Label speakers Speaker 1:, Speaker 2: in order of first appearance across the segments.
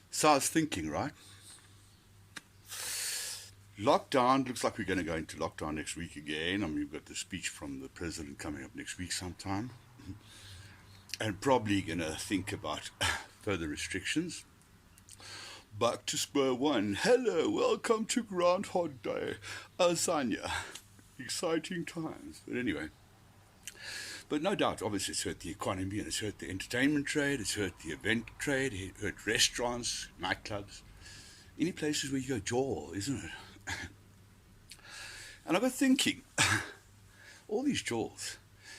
Speaker 1: So I was thinking, right? Lockdown looks like we're going to go into lockdown next week again. I mean, we've got the speech from the president coming up next week sometime, and probably going to think about further restrictions. Back to square one. Hello, welcome to Groundhog Day, Asanya. Exciting times. But anyway, but no doubt, obviously, it's hurt the economy and it's hurt the entertainment trade, it's hurt the event trade, it hurt restaurants, nightclubs, any places where you go, jaw, isn't it? And I got thinking, all these jaws,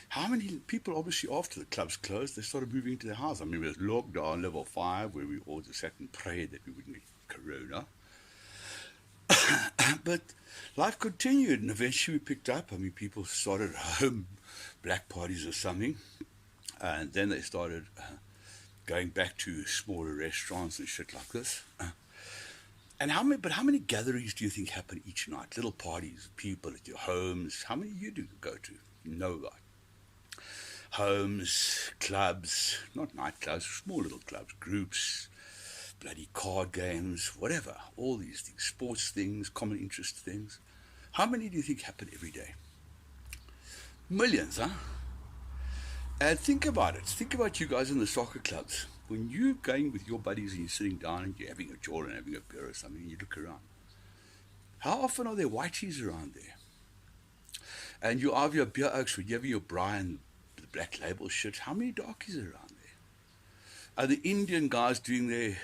Speaker 1: how many people, obviously, after the clubs closed, they started moving into their house? I mean, there was lockdown level 5, where we all just sat and prayed that we wouldn't get corona. But life continued, and eventually we picked up. I mean, people started home black parties or something, and then they started going back to smaller restaurants and shit like this. And how many gatherings do you think happen each night? Little parties, people at your homes. How many you do go to? No, right? Homes, clubs, not nightclubs, small little clubs, groups, bloody card games, whatever. All these things, sports things, common interest things. How many do you think happen every day? Millions, huh? And think about it. Think about you guys in the soccer clubs. When you're going with your buddies and you're sitting down and you're having a jaw and having a beer or something, and you look around. How often are there whiteys around there? And you have your beer oaks, you have your Brian, the black label shit. How many darkies are around there? Are the Indian guys doing their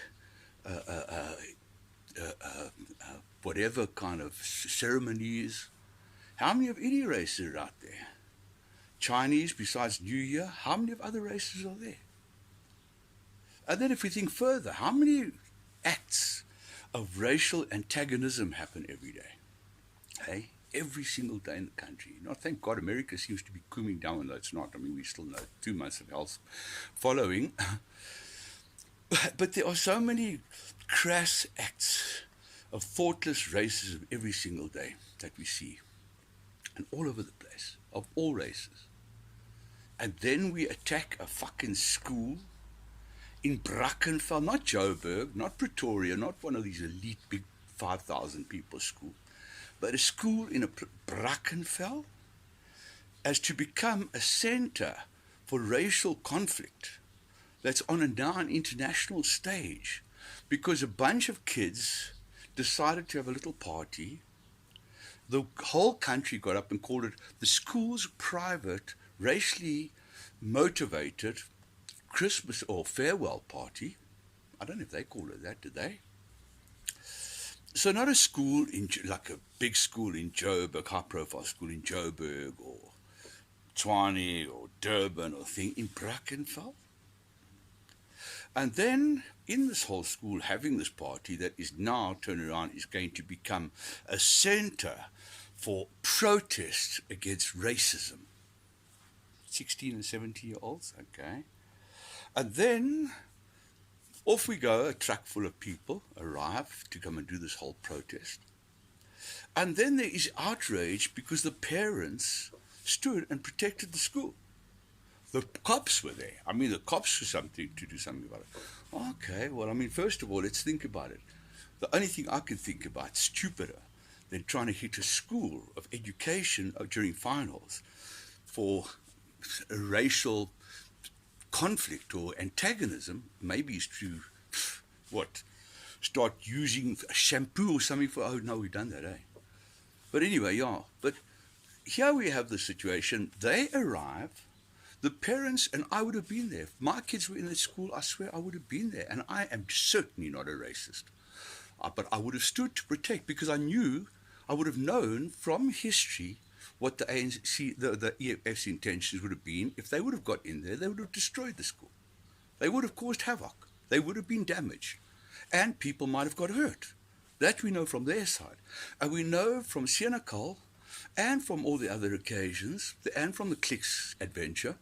Speaker 1: uh, uh, uh, whatever kind of ceremonies? How many of any races are out there? Chinese, besides New Year, how many of other races are there? And then if we think further, how many acts of racial antagonism happen every day? Hey? Every single day in the country. Not thank God America seems to be cooming down, though it's not. I mean, we still know 2 months of health following. But there are so many crass acts of thoughtless racism every single day that we see. And all over the place, of all races. And then we attack a fucking school in Brackenfell, not Joburg, not Pretoria, not one of these elite big 5,000 people schools, but a school in a Brackenfell, as to become a center for racial conflict that's on a now an international stage, because a bunch of kids decided to have a little party. The whole country got up and called it the school's private, racially motivated Christmas or farewell party. I don't know if they call it that, did they? So not a school in like a big school in Joburg, high-profile school in Joburg or Tshwane or Durban or thing, in Brackenfell. And then in this whole school having this party that is now turned around is going to become a center for protest against racism. 16 and 17-year-olds, okay. And then off we go, a truck full of people arrive to come and do this whole protest. And then there is outrage because the parents stood and protected the school. The cops were there. I mean, the cops were something to do something about it. Okay, well, I mean, first of all, let's think about it. The only thing I can think about, stupider than trying to hit a school of education during finals for racial conflict or antagonism, maybe is to, what, start using shampoo or something for, oh, no, we've done that, eh? But anyway, yeah. But here we have the situation. They arrive, the parents, and I would have been there. If my kids were in the school, I swear I would have been there. And I am certainly not a racist. But I would have stood to protect, because I would have known from history what the ANC, the EFF's intentions would have been. If they would have got in there, they would have destroyed the school. They would have caused havoc. They would have been damaged. And people might have got hurt. That we know from their side. And we know from Senekal and from all the other occasions, and from the Clicks adventure,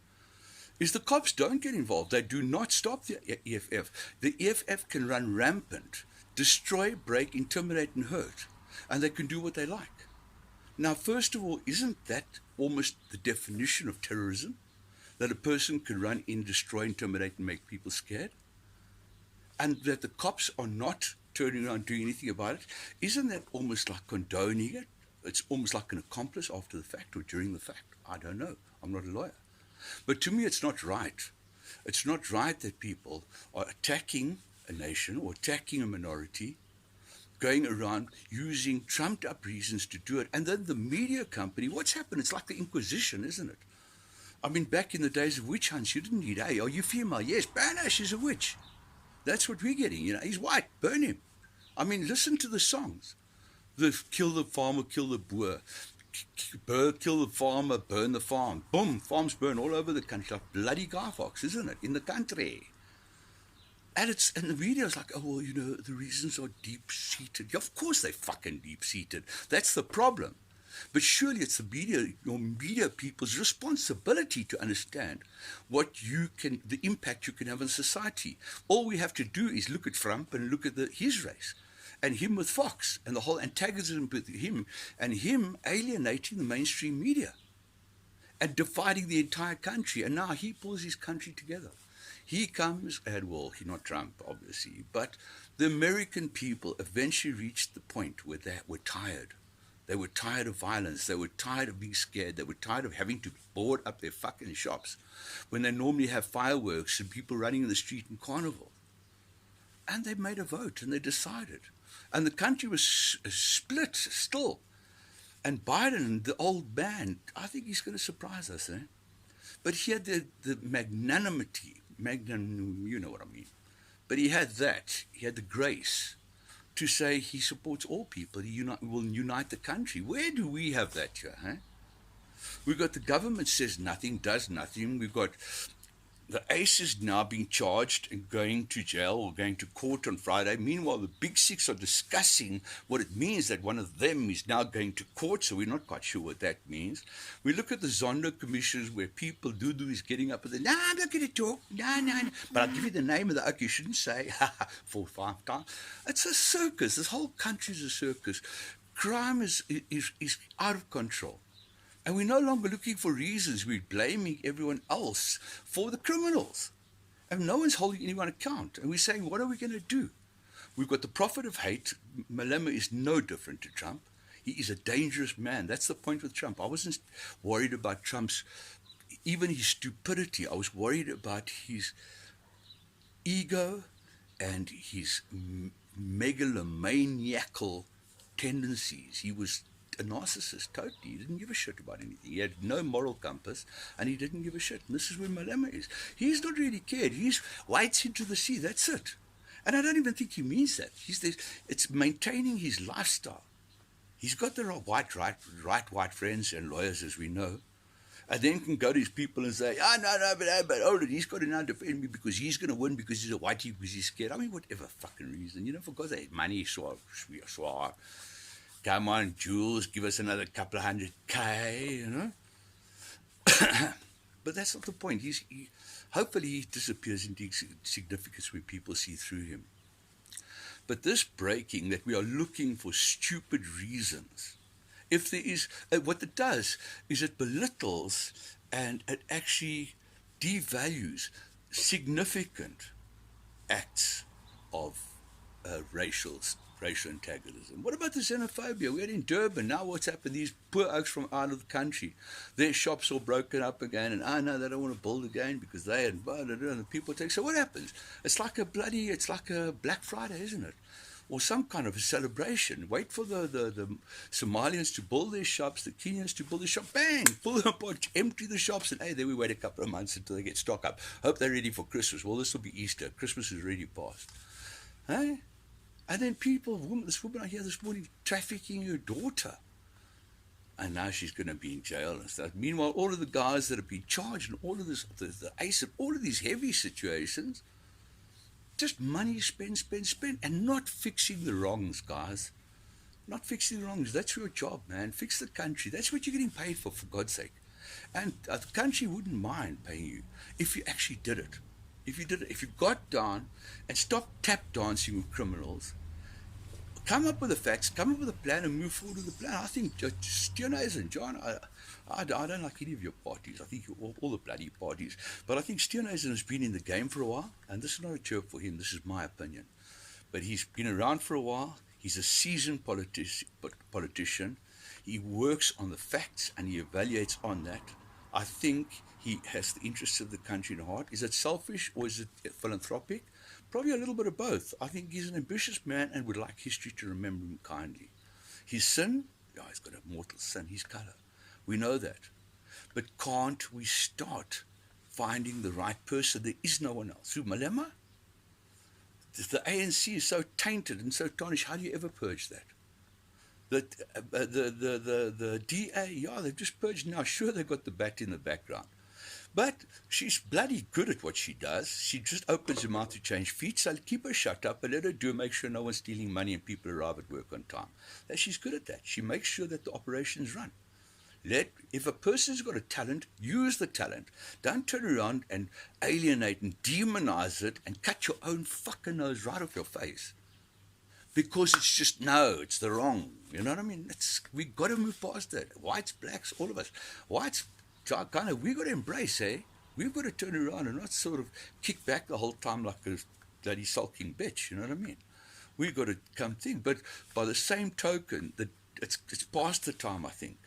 Speaker 1: is the cops don't get involved. They do not stop the EFF. The EFF can run rampant, destroy, break, intimidate, and hurt. And they can do what they like. Now, first of all, isn't that almost the definition of terrorism? That a person can run in, destroy, intimidate, and make people scared? and that the cops are not turning around doing anything about it, isn't that almost like condoning it? It's almost like an accomplice after the fact or during the fact. I don't know. I'm not a lawyer. But to me, it's not right. It's not right that people are attacking a nation or attacking a minority, going around using trumped up reasons to do it. And then the media company, what's happened? It's like the Inquisition, isn't it? I mean, back in the days of witch hunts, you didn't need, hey, are you female? Yes, Banash is a witch. That's what we're getting, he's white, burn him. I mean, listen to the songs. Kill the farmer, kill the boer. Kill the farmer, burn the farm. Boom, farms burn all over the country. Like bloody Guy Fawkes, isn't it? In the country. And the media is like, oh, well, the reasons are deep-seated. Yeah, of course they're fucking deep-seated. That's the problem. But surely it's your media people's responsibility to understand the impact you can have on society. All we have to do is look at Trump and look at his race, and him with Fox, and the whole antagonism with him, and him alienating the mainstream media, and dividing the entire country. And now he pulls his country together. He comes, and well, he's not Trump, obviously, but the American people eventually reached the point where they were tired. They were tired of violence. They were tired of being scared. They were tired of having to board up their fucking shops when they normally have fireworks and people running in the street in carnival. And they made a vote, and they decided. And the country was split still. And Biden, the old man, I think he's going to surprise us, eh? But he had the magnanimity, you know what I mean. But he had that. He had the grace to say he supports all people. He will unite the country. Where do we have that here? Huh? We've got the government says nothing, does nothing. We've got the aces now being charged and going to jail or going to court on Friday. Meanwhile, the big six are discussing what it means that one of them is now going to court, so we're not quite sure what that means. We look at the Zondo commissions where people is getting up and saying, I'm not going to talk, no. But I'll give you the name of the oak, you shouldn't say, 4 or 5 times. It's a circus. This whole country is a circus. Crime is out of control. And we're no longer looking for reasons. We're blaming everyone else for the criminals. And no one's holding anyone account. And we're saying, what are we going to do? We've got the prophet of hate. Malema is no different to Trump. He is a dangerous man. That's the point with Trump. I wasn't worried about even his stupidity. I was worried about his ego and his megalomaniacal tendencies. He was a narcissist, totally. He didn't give a shit about anything. He had no moral compass, and he didn't give a shit. And this is where Malema is. He's not really cared. He's whites into the sea. That's it. And I don't even think he means that. It's maintaining his lifestyle. He's got the right white friends and lawyers, as we know, and then can go to his people and say, but he's got to now defend me because he's going to win because he's a whitey, because he's scared. I mean, whatever fucking reason. For God's sake, money, so come on, Jules, give us another couple of $100K, But that's not the point. Hopefully he disappears into significance when people see through him. But this breaking, that we are looking for stupid reasons, if there is, what it does is it belittles and it actually devalues significant acts of racial antagonism. What about the xenophobia? We had in Durban. Now what's happened? These poor oaks from out of the country, their shops all broken up again, and no, they don't want to build again because they had and the people take. So what happens? It's like a Black Friday, isn't it? Or some kind of a celebration. Wait for the Somalians to build their shops, the Kenyans to build their shop. Bang! Pull them apart, empty the shops, and hey, then we wait a couple of months until they get stock up. Hope they're ready for Christmas. Well, this will be Easter. Christmas is already past. Hey? And then this woman I hear this morning trafficking her daughter. And now she's going to be in jail and stuff. Meanwhile, all of the guys that have been charged and all of this, the ACE, all of these heavy situations, just money spend, and not fixing the wrongs, guys. Not fixing the wrongs. That's your job, man. Fix the country. That's what you're getting paid for God's sake. And the country wouldn't mind paying you if you actually did it. If you got down and stopped tap dancing with criminals, Come up with the facts, come up with a plan, and move forward with the plan. I think Steenhuisen and John, I don't like any of your parties. I think all the bloody parties. But I think Steenhuisen has been in the game for a while, and this is not a chirp for him. This is my opinion. But he's been around for a while. He's a seasoned politician. He works on the facts and he evaluates on that. I think he has the interests of the country in heart. Is it selfish or is it philanthropic? Probably a little bit of both. I think he's an ambitious man and would like history to remember him kindly. His sin, yeah, he's got a mortal sin, his colour. We know that. But can't we start finding the right person? There is no one else. Who, Malema? The ANC is so tainted and so tarnished. How do you ever purge that? The DA, yeah, they've just purged now. Sure, they've got the bat in the background. But she's bloody good at what she does. She just opens her mouth to change feet. So keep her shut up and let her do. Make sure no one's stealing money and people arrive at work on time. She's good at that. She makes sure that the operations run. If a person's got a talent, use the talent. Don't turn around and alienate and demonize it and cut your own fucking nose right off your face. Because it's just, no, it's the wrong. You know what I mean? We've got to move past that. Whites, blacks, all of us. Whites, kind of, we've got to embrace, eh? We've got to turn around and not sort of kick back the whole time like a bloody sulking bitch. You know what I mean? We've got to come think. But by the same token, it's past the time, I think,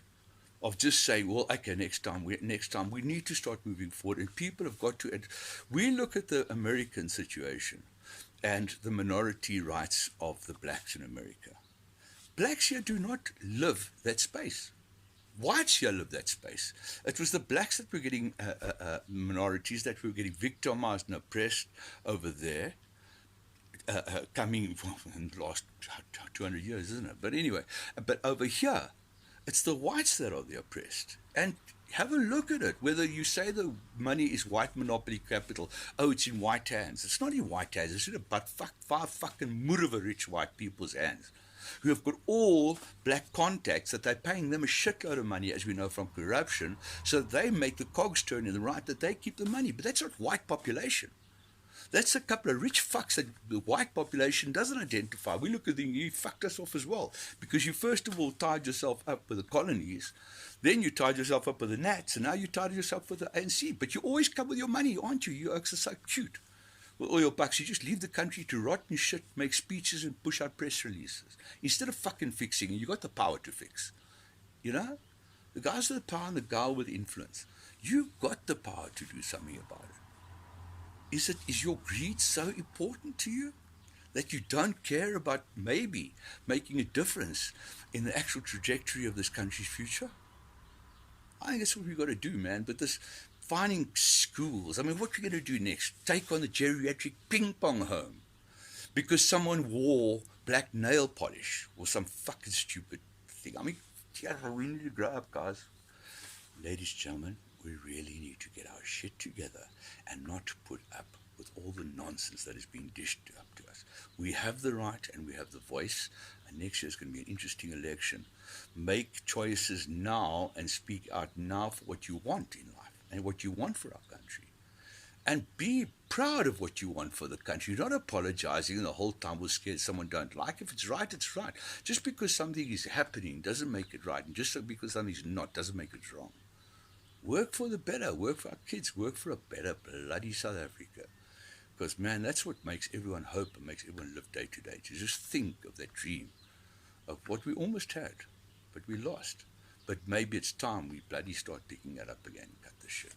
Speaker 1: of just saying, well, okay, next time we need to start moving forward. And people have got to, we look at the American situation and the minority rights of the blacks in America. Blacks here do not live that space. Whites here live that space. It was the blacks that were getting minorities that were getting victimized and oppressed over there, coming in the last 200 years, isn't it? But anyway, but over here, it's the whites that are the oppressed. And have a look at it, whether you say the money is white monopoly capital, oh, it's in white hands. It's not in white hands. It's in about five fucking murva rich white people's hands who have got all black contacts that they're paying them a shitload of money, as we know from corruption, so they make the cogs turn in the right, that they keep the money. But that's not white population. That's a couple of rich fucks that the white population doesn't identify. We look at them, you fucked us off as well. Because you first of all tied yourself up with the colonies, then you tied yourself up with the Nats, and now you tied yourself with the ANC. But you always come with your money, aren't you? You oaks are so cute. With all your bucks, you just leave the country to rot and shit, make speeches and push out press releases. Instead of fucking fixing, and you got the power to fix. You know? The guys with the power and the gal with influence. You've got the power to do something about it. Is your greed so important to you that you don't care about maybe making a difference in the actual trajectory of this country's future? I think that's what we've got to do, man. But this finding schools, I mean, what are we going to do next? Take on the geriatric ping pong home because someone wore black nail polish or some fucking stupid thing. I mean, yeah, we need to grow up, guys. Ladies and gentlemen, we really need to get our shit together and not put up with all the nonsense that is being dished up to us. We have the right and we have the voice, and next year is going to be an interesting election. Make choices now and speak out now for what you want in life and what you want for our country. And be proud of what you want for the country. You're not apologizing the whole time we're scared someone don't like. If it's right, it's right. Just because something is happening doesn't make it right, and just because something's not doesn't make it wrong. Work for the better, work for our kids, work for a better bloody South Africa. Because, man, that's what makes everyone hope and makes everyone live day to day. To just think of that dream of what we almost had, but we lost. But maybe it's time we bloody start picking that up again and cut this shit.